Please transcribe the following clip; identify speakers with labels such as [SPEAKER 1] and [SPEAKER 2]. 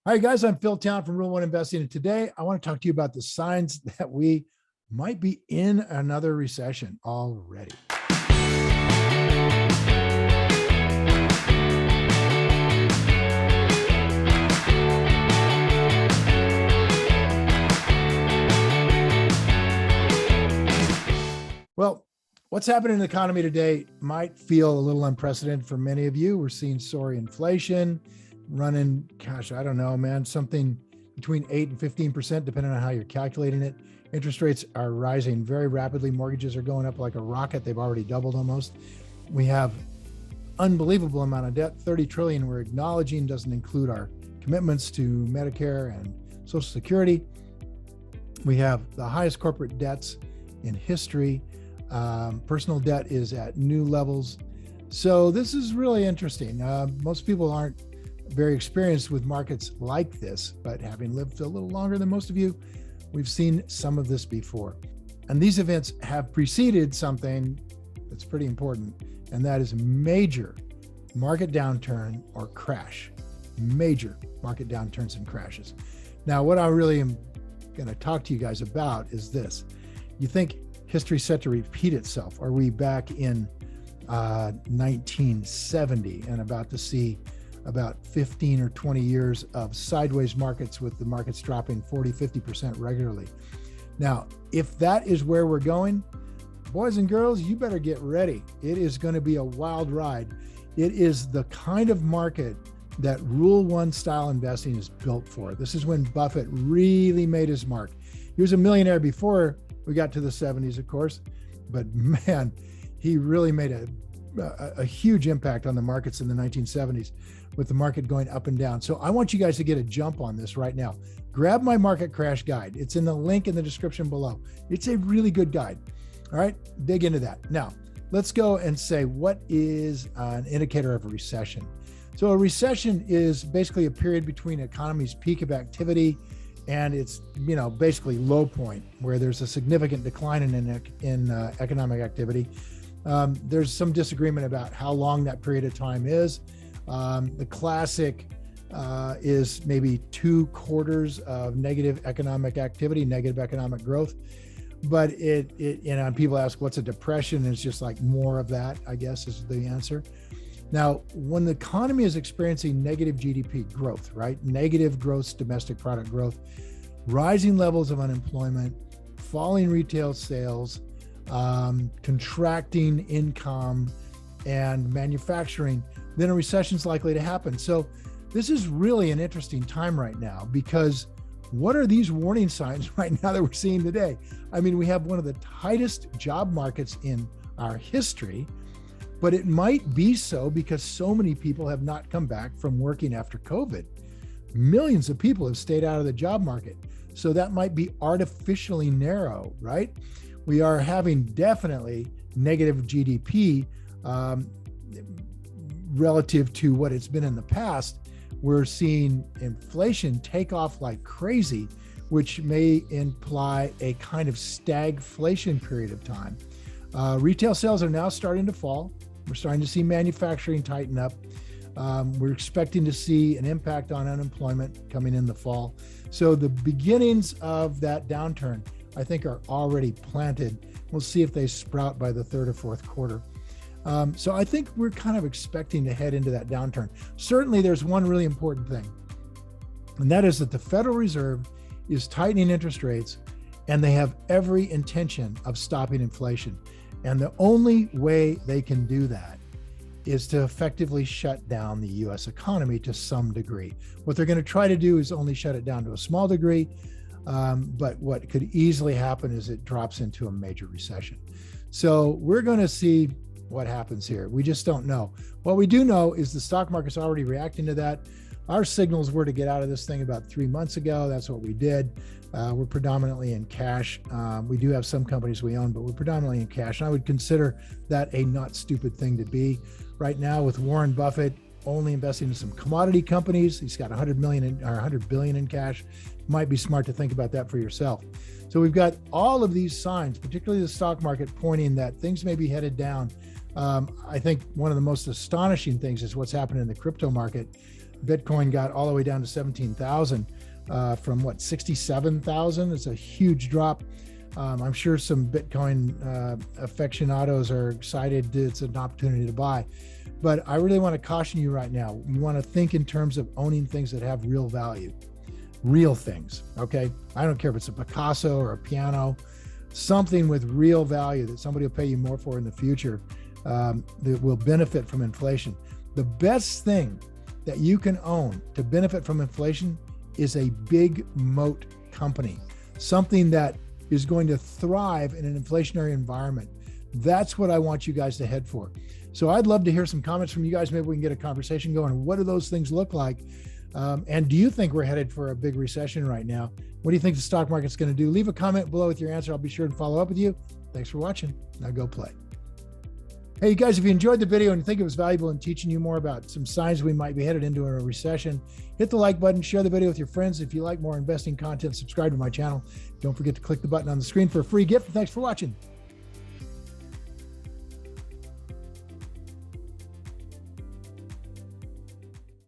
[SPEAKER 1] Hi, guys. I'm Phil Town from Rule One Investing. And today I want to talk to you about the signs that we might be in another recession already. Well, what's happening in the economy today might feel a little unprecedented for many of you. We're seeing soaring inflation running, gosh, I don't know, man, something between 8 and 15%, depending on how you're calculating it. Interest rates are rising very rapidly. Mortgages are going up like a rocket. They've already doubled almost. We have unbelievable amount of debt, 30 trillion we're acknowledging, doesn't include our commitments to Medicare and Social Security. We have the highest corporate debts in history. Personal debt is at new levels. So this is really interesting. Most people aren't very experienced with markets like this, but having lived a little longer than most of you, we've seen some of this before. And these events have preceded something that's pretty important, and that is major market downturn or crash. Major market downturns and crashes. Now, what I really am going to talk to you guys about is this. You think history's set to repeat itself? Are we back in 1970 and about to see about 15 or 20 years of sideways markets with the markets dropping 40, 50% regularly? Now, if that is where we're going, boys and girls, you better get ready. It is going to be a wild ride. It is the kind of market that Rule One style investing is built for. This is when Buffett really made his mark. He was a millionaire before we got to the 70s, of course, but man, he really made a huge impact on the markets in the 1970s with the market going up and down. So I want you guys to get a jump on this right now. Grab my market crash guide. It's in the link in the description below. It's a really good guide. All right, dig into that. Now, let's go and say, what is an indicator of a recession? So a recession is basically a period between an economy's peak of activity and its, basically low point, where there's a significant decline in economic activity. There's some disagreement about how long that period of time is. The classic is maybe 2 quarters of negative economic activity, negative economic growth. But people ask, what's a depression? And it's just like more of that, I guess, is the answer. Now, when the economy is experiencing negative GDP growth, right? Negative gross domestic product growth, rising levels of unemployment, falling retail sales, contracting income and manufacturing, then a recession is likely to happen. So this is really an interesting time right now, because what are these warning signs right now that we're seeing today? I mean, we have one of the tightest job markets in our history, but it might be so because so many people have not come back from working after COVID. Millions of people have stayed out of the job market. So that might be artificially narrow, right? We are having definitely negative GDP relative to what it's been in the past. We're seeing inflation take off like crazy, which may imply a kind of stagflation period of time. Retail sales are now starting to fall. We're starting to see manufacturing tighten up. We're expecting to see an impact on unemployment coming in the fall. So the beginnings of that downturn, I think, are already planted. We'll see if they sprout by the third or fourth quarter. So I think we're kind of expecting to head into that downturn. Certainly, there's one really important thing, and that is that the Federal Reserve is tightening interest rates, and they have every intention of stopping inflation. And the only way they can do that is to effectively shut down the US economy to some degree. What they're going to try to do is only shut it down to a small degree. But what could easily happen is it drops into a major recession. So we're going to see what happens here. We just don't know. What we do know is the stock market's already reacting to that. Our signals were to get out of this thing about 3 months ago. That's what we did. We're predominantly in cash. We do have some companies we own, but we're predominantly in cash. And I would consider that a not stupid thing to be. Right now, with Warren Buffett only investing in some commodity companies, he's got $100 billion in cash. Might be smart to think about that for yourself. So we've got all of these signs, particularly the stock market, pointing that things may be headed down. I think one of the most astonishing things is what's happened in the crypto market. Bitcoin got all the way down to 17,000 from what, 67,000. It's a huge drop. I'm sure some Bitcoin aficionados are excited. It's an opportunity to buy. But I really want to caution you right now. You want to think in terms of owning things that have real value, real things, okay? I don't care if it's a Picasso or a piano, something with real value that somebody will pay you more for in the future that will benefit from inflation. The best thing that you can own to benefit from inflation is a big moat company, something that is going to thrive in an inflationary environment. That's what I want you guys to head for. So I'd love to hear some comments from you guys. Maybe we can get a conversation going. What do those things look like? And do you think we're headed for a big recession right now? What do you think the stock market's going to do? Leave a comment below with your answer. I'll be sure to follow up with you. Thanks for watching. Now go play. Hey, you guys, if you enjoyed the video and you think it was valuable in teaching you more about some signs we might be headed into a recession, hit the like button, share the video with your friends. If you like more investing content, subscribe to my channel. Don't forget to click the button on the screen for a free gift. Thanks for watching.